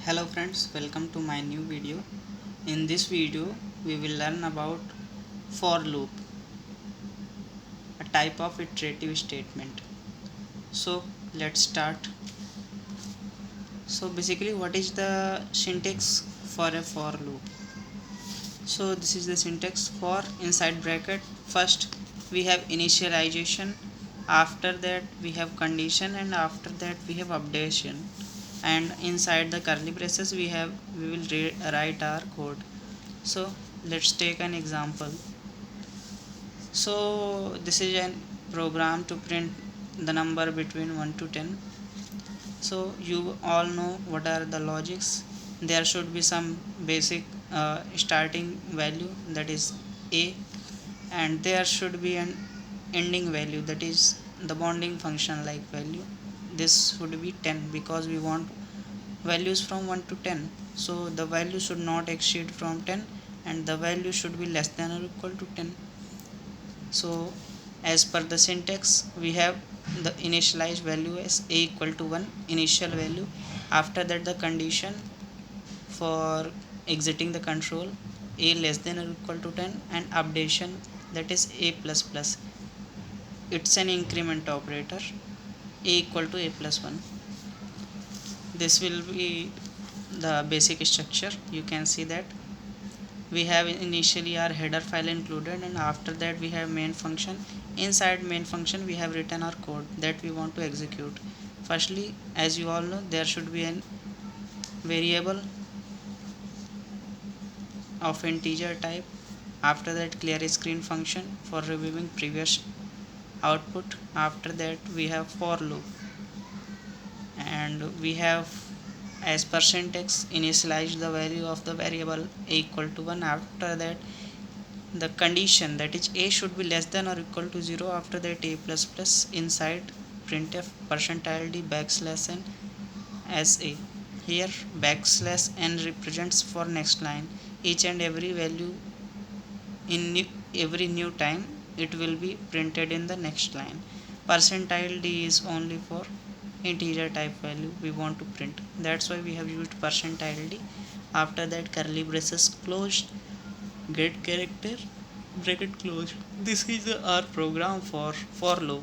Hello friends, welcome to my new video. In this video we will learn about for loop, a type of iterative statement. So let's start. So basically what is the syntax for a for loop? So this is the syntax. For inside bracket, first we have initialization, after that we have condition, and after that we have updation, and inside the curly braces we will write our code. So let's take an example. So this is a program to print the number between 1 to 10. So you all know what are the logics. There should be some basic starting value, that is a, and there should be an ending value, that is the bonding function like value. This would be 10 because we want values from 1 to 10. So the value should not exceed from 10 and the value should be less than or equal to 10. So as per the syntax, we have the initialized value as a equal to 1, initial value. After that the condition for exiting the control, a less than or equal to 10, and updation, that is a plus plus. It's an increment operator, a equal to a plus 1. This will be the basic structure. You can see that we have initially our header file included, and after that we have main function. Inside main function we have written our code that we want to execute. Firstly, as you all know, there should be an variable of integer type. After that, clear screen function for reviewing previous output. After that we have for loop, and we have, as per syntax, initialize the value of the variable a equal to 1. After that the condition, that is a should be less than or equal to 0. After that a plus plus. Inside printf %d backslash n as a. Here backslash n represents for next line. Each and every value in every new time it will be printed in the next line. %d is only for integer type value we want to print, that's why we have used %d. After that curly braces closed, get character, bracket closed. This is our program for loop.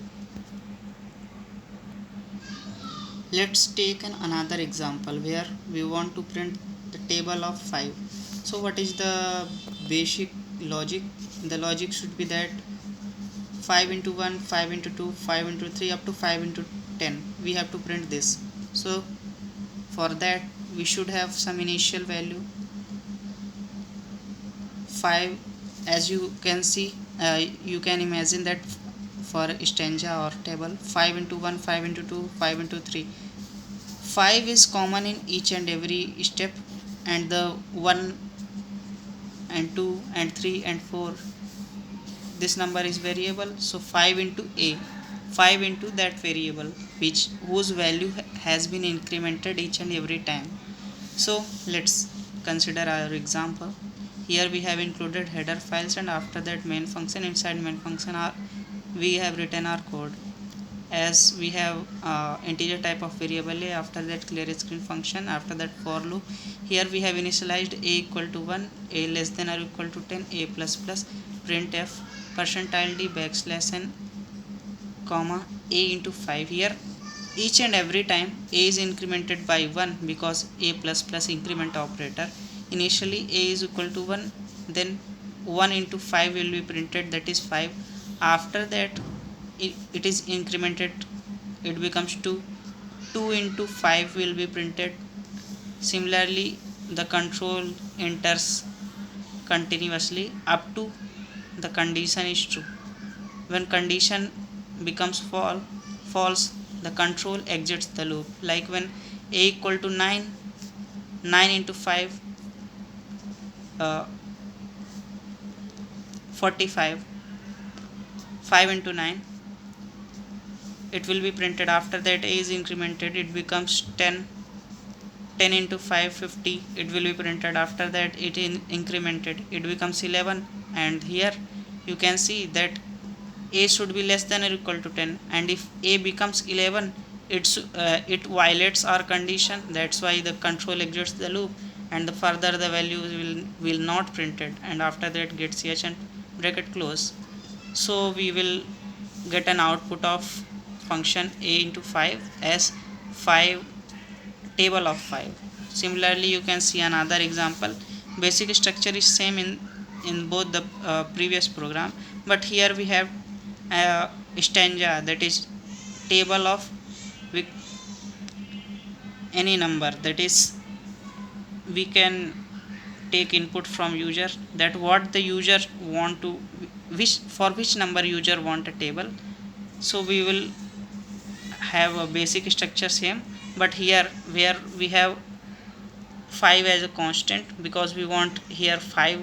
Let's take another example where we want to print the table of 5. So what is the basic logic? The logic should be that 5 into 1, 5 into 2, 5 into 3, up to 5 into 10 we have to print this. So for that we should have some initial value 5. As you can see, you can imagine that for stanza or table, 5 into 1, 5 into 2, 5 into 3, 5 is common in each and every step, and the 1 and 2 and 3 and 4, this number is variable. So 5 into a, 5 into that variable whose value has been incremented each and every time. So let's consider our example. Here we have included header files, and after that main function. Inside main function we have written our code. As we have integer type of variable a, after that clear screen function, after that for loop. Here we have initialized a equal to 1, a less than or equal to 10, a plus plus, printf %d backslash n comma a into 5. Here each and every time a is incremented by 1 because a plus plus increment operator. Initially a is equal to 1, then 1 into 5 will be printed, that is 5. After that it is incremented, it becomes 2. 2 into 5 will be printed. Similarly the control enters continuously up to the condition is true. When condition becomes false, the control exits the loop. Like when a equal to 9, 9 into 5, 45, 5 into 9, it will be printed. After that a is incremented, it becomes 10. 10 into 5, 50, it will be printed. After that it is incremented, it becomes 11. And here you can see that a should be less than or equal to 10, and if a becomes 11, it violates our condition. That's why the control exits the loop, and the further the value will not printed, and after that get ch and bracket close. So we will get an output of function a into 5 as 5 table of 5. Similarly, you can see another example. Basic structure is same in both the previous program, but here we have stanza, that is table of any number, that is we can take input from user, that what the user want to, which for which number user want a table. So we will have a basic structure same, but here where we have 5 as a constant, because we want here 5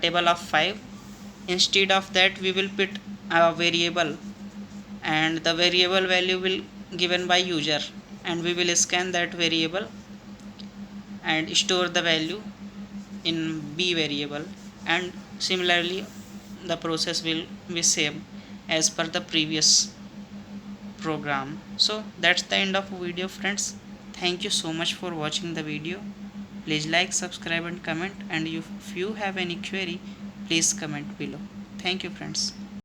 table of 5. Instead of that we will put a variable, and the variable value will given by user, and we will scan that variable and store the value in b variable, and similarly the process will be same as per the previous program. So that's the end of video, friends. Thank you so much for watching the video. Please like, subscribe and comment, and if you have any query, please comment below. Thank you, friends.